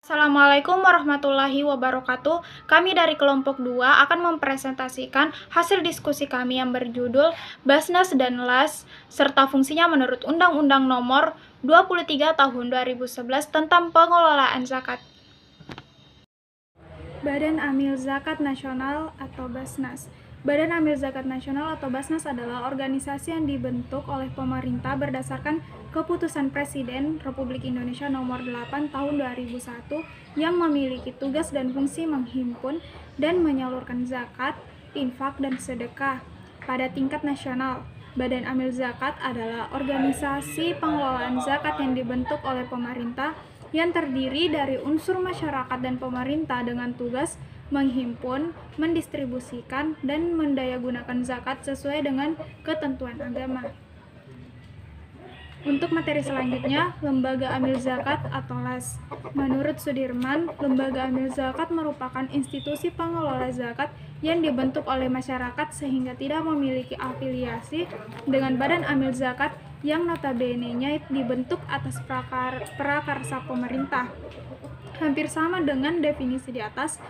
Assalamualaikum warahmatullahi wabarakatuh. Kami dari kelompok 2 akan mempresentasikan hasil diskusi kami yang berjudul Basnas dan LAS serta fungsinya menurut Undang-Undang Nomor 23 Tahun 2011 tentang pengelolaan zakat. Badan Amil Zakat Nasional atau Basnas. Badan Amil Zakat Nasional atau Basnas adalah organisasi yang dibentuk oleh pemerintah berdasarkan Keputusan Presiden Republik Indonesia Nomor 8 Tahun 2001 yang memiliki tugas dan fungsi menghimpun dan menyalurkan zakat, infak, dan sedekah pada tingkat nasional. Badan Amil Zakat adalah organisasi pengelolaan zakat yang dibentuk oleh pemerintah yang terdiri dari unsur masyarakat dan pemerintah dengan tugas menghimpun, mendistribusikan, dan mendayagunakan zakat sesuai dengan ketentuan agama. Untuk materi selanjutnya, Lembaga Amil Zakat atau LAS. Menurut Sudirman, Lembaga Amil Zakat merupakan institusi pengelola zakat yang dibentuk oleh masyarakat sehingga tidak memiliki afiliasi dengan Badan Amil Zakat yang notabene-nya dibentuk atas prakarsa pemerintah. Hampir sama dengan definisi di atas,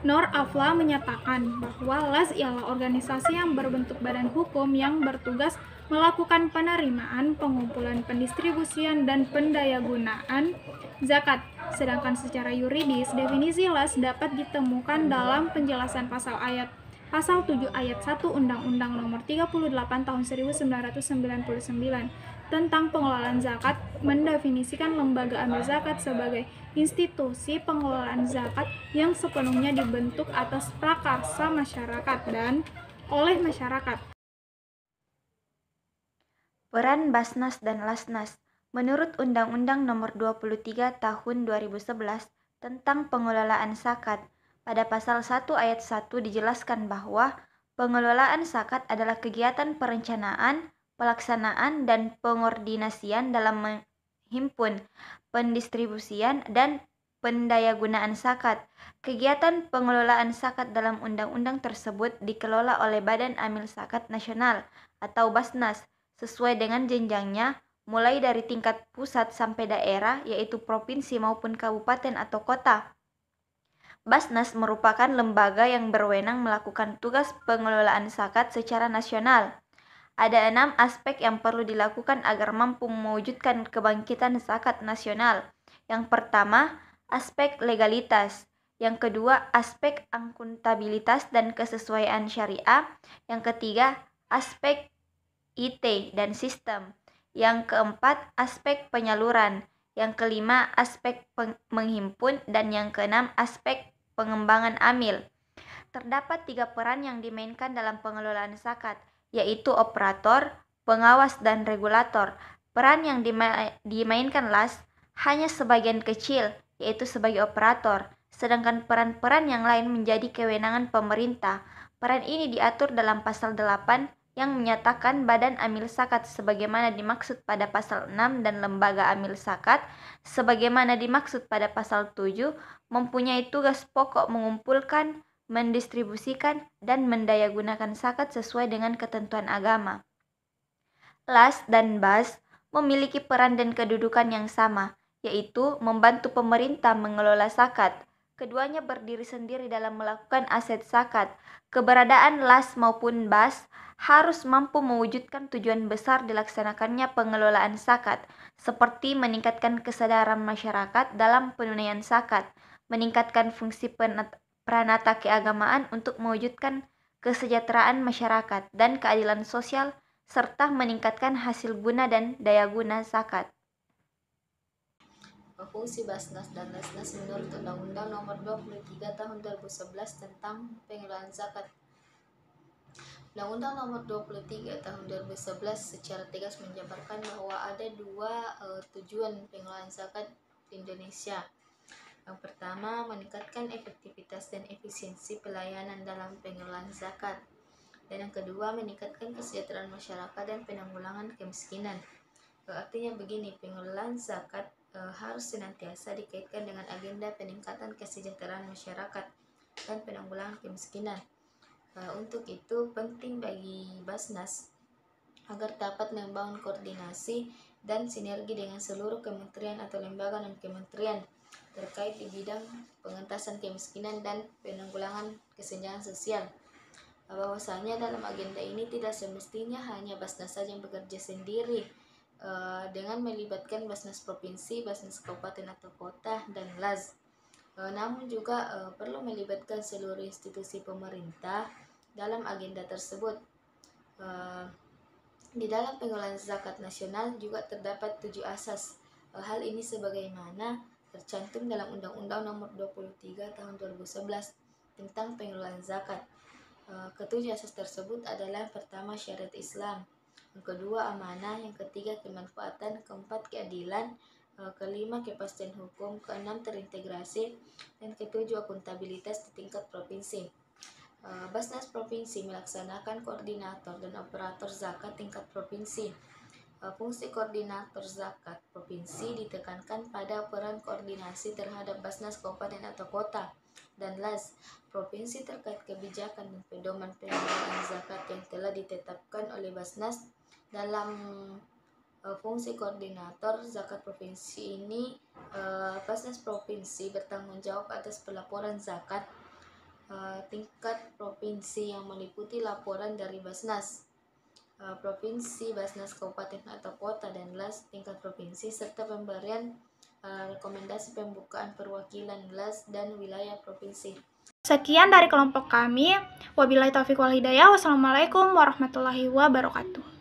Nur Afla menyatakan bahwa LAS ialah organisasi yang berbentuk badan hukum yang bertugas melakukan penerimaan, pengumpulan, pendistribusian, dan pendayagunaan zakat. Sedangkan secara yuridis, definisi LAS dapat ditemukan dalam penjelasan pasal 7 ayat 1 Undang-Undang Nomor 38 Tahun 1999 tentang pengelolaan zakat mendefinisikan lembaga amil zakat sebagai institusi pengelolaan zakat yang sepenuhnya dibentuk atas prakarsa masyarakat dan oleh masyarakat. Peran Basnas dan Lasnas. Menurut Undang-Undang Nomor 23 Tahun 2011 tentang pengelolaan zakat, pada pasal 1 ayat 1 dijelaskan bahwa pengelolaan zakat adalah kegiatan perencanaan, pelaksanaan, dan pengordinasian dalam menghimpun, pendistribusian, dan pendayagunaan zakat. Kegiatan pengelolaan zakat dalam undang-undang tersebut dikelola oleh Badan Amil Zakat Nasional atau Basnas sesuai dengan jenjangnya, mulai dari tingkat pusat sampai daerah, yaitu provinsi maupun kabupaten atau kota. Basnas merupakan lembaga yang berwenang melakukan tugas pengelolaan zakat secara nasional. Ada 6 aspek yang perlu dilakukan agar mampu mewujudkan kebangkitan zakat nasional. Yang pertama, aspek legalitas. Yang kedua, aspek akuntabilitas dan kesesuaian syariah. Yang ketiga, aspek IT dan sistem. Yang keempat, aspek penyaluran. Yang kelima, aspek menghimpun. Dan yang keenam, aspek pengembangan amil. Terdapat 3 peran yang dimainkan dalam pengelolaan zakat, yaitu operator, pengawas, dan regulator. Peran yang dimainkan LAS hanya sebagian kecil, yaitu sebagai operator, sedangkan peran-peran yang lain menjadi kewenangan pemerintah. Peran ini diatur dalam pasal 8 yang menyatakan Badan Amil Zakat sebagaimana dimaksud pada pasal 6 dan Lembaga Amil Zakat sebagaimana dimaksud pada pasal 7 mempunyai tugas pokok mengumpulkan, mendistribusikan, dan mendayagunakan zakat sesuai dengan ketentuan agama. LAS dan BAS memiliki peran dan kedudukan yang sama, yaitu membantu pemerintah mengelola zakat. Keduanya berdiri sendiri dalam melakukan aset zakat. Keberadaan LAS maupun BAS harus mampu mewujudkan tujuan besar dilaksanakannya pengelolaan zakat, seperti meningkatkan kesadaran masyarakat dalam penunaian zakat, meningkatkan fungsi pranata keagamaan untuk mewujudkan kesejahteraan masyarakat dan keadilan sosial, serta meningkatkan hasil guna dan daya guna zakat. Fungsi Basnas dan Lasnas menurut Undang-Undang Nomor 23 Tahun 2011 tentang pengelolaan zakat. Undang-Undang Nomor 23 Tahun 2011 secara tegas menjabarkan bahwa ada 2 tujuan pengelolaan zakat di Indonesia. Yang pertama, meningkatkan efektivitas dan efisiensi pelayanan dalam pengelolaan zakat. Dan yang kedua, meningkatkan kesejahteraan masyarakat dan penanggulangan kemiskinan. Artinya begini, pengelolaan zakat harus senantiasa dikaitkan dengan agenda peningkatan kesejahteraan masyarakat dan penanggulangan kemiskinan. Untuk itu penting bagi Basnas agar dapat membangun koordinasi dan sinergi dengan seluruh kementerian atau lembaga non kementerian terkait di bidang pengentasan kemiskinan dan penanggulangan kesenjangan sosial. Bahwasanya dalam agenda ini tidak semestinya hanya Basnas saja yang bekerja sendiri, dengan melibatkan Basnas Provinsi, Basnas Kabupaten atau Kota, dan LAS. Namun juga perlu melibatkan seluruh institusi pemerintah dalam agenda tersebut. Di dalam pengelolaan zakat nasional juga terdapat 7 asas. Hal ini sebagaimana tercantum dalam Undang-Undang Nomor 23 Tahun 2011 tentang pengelolaan zakat. Ketujuh asas tersebut adalah: pertama, syariat Islam; yang kedua, amanah; yang ketiga, kemanfaatan; keempat, keadilan; kelima, kepastian hukum; keenam, terintegrasi; dan ketujuh, akuntabilitas di tingkat provinsi. Basnas Provinsi melaksanakan koordinator dan operator zakat tingkat provinsi. Fungsi koordinator zakat provinsi ditekankan pada peran koordinasi terhadap Basnas Kabupaten atau Kota dan LAS provinsi terkait kebijakan dan pedoman pengelolaan zakat yang telah ditetapkan oleh Basnas. Dalam fungsi koordinator zakat provinsi ini, Basnas Provinsi bertanggung jawab atas pelaporan zakat tingkat provinsi yang meliputi laporan dari Basnas Provinsi, Basnas Kabupaten atau Kota, dan LAS tingkat provinsi, serta pemberian rekomendasi pembukaan perwakilan LAS dan wilayah provinsi. Sekian dari kelompok kami. Wabillahi taufiq wal hidayah. Wassalamualaikum warahmatullahi wabarakatuh.